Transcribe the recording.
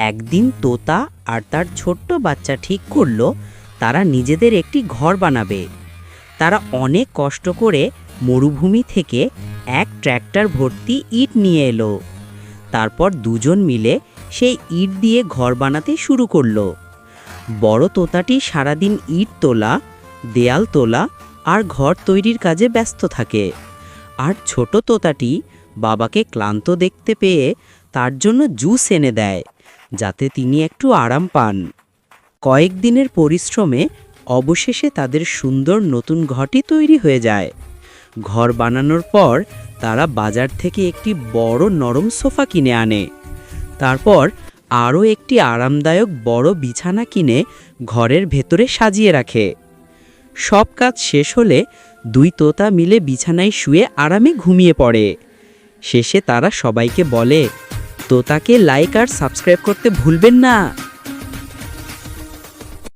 একদিন তোতা আর তার ছোট্ট বাচ্চা ঠিক করলো তারা নিজেদের একটি ঘর বানাবে। তারা অনেক কষ্ট করে মরুভূমি থেকে এক ট্র্যাক্টর ভর্তি ইট নিয়ে এলো। তারপর দুজন মিলে সেই ইট দিয়ে ঘর বানাতে শুরু করলো। বড় তোতাটি সারাদিন ইট তোলা, দেয়াল তোলা আর ঘর তৈরির কাজে ব্যস্ত থাকে। আর ছোট তোতাটি বাবাকে ক্লান্ত দেখতে পেয়ে তার জন্য জুস এনে দেয়, যাতে তিনি একটু আরাম পান। কয়েকদিনের পরিশ্রমে অবশেষে তাদের সুন্দর নতুন ঘরটি তৈরি হয়ে যায়। ঘর বানানোর পর তারা বাজার থেকে একটি বড় নরম সোফা কিনে আনে। তারপর আরও একটি আরামদায়ক বড় বিছানা কিনে ঘরের ভেতরে সাজিয়ে রাখে। সব কাজ শেষ হলে দুই তোতা মিলে বিছানায় শুয়ে আরামে ঘুমিয়ে পড়ে। শেষে তারা সবাইকে বলে, তোতাকে লাইক আর সাবস্ক্রাইব করতে ভুলবেন না।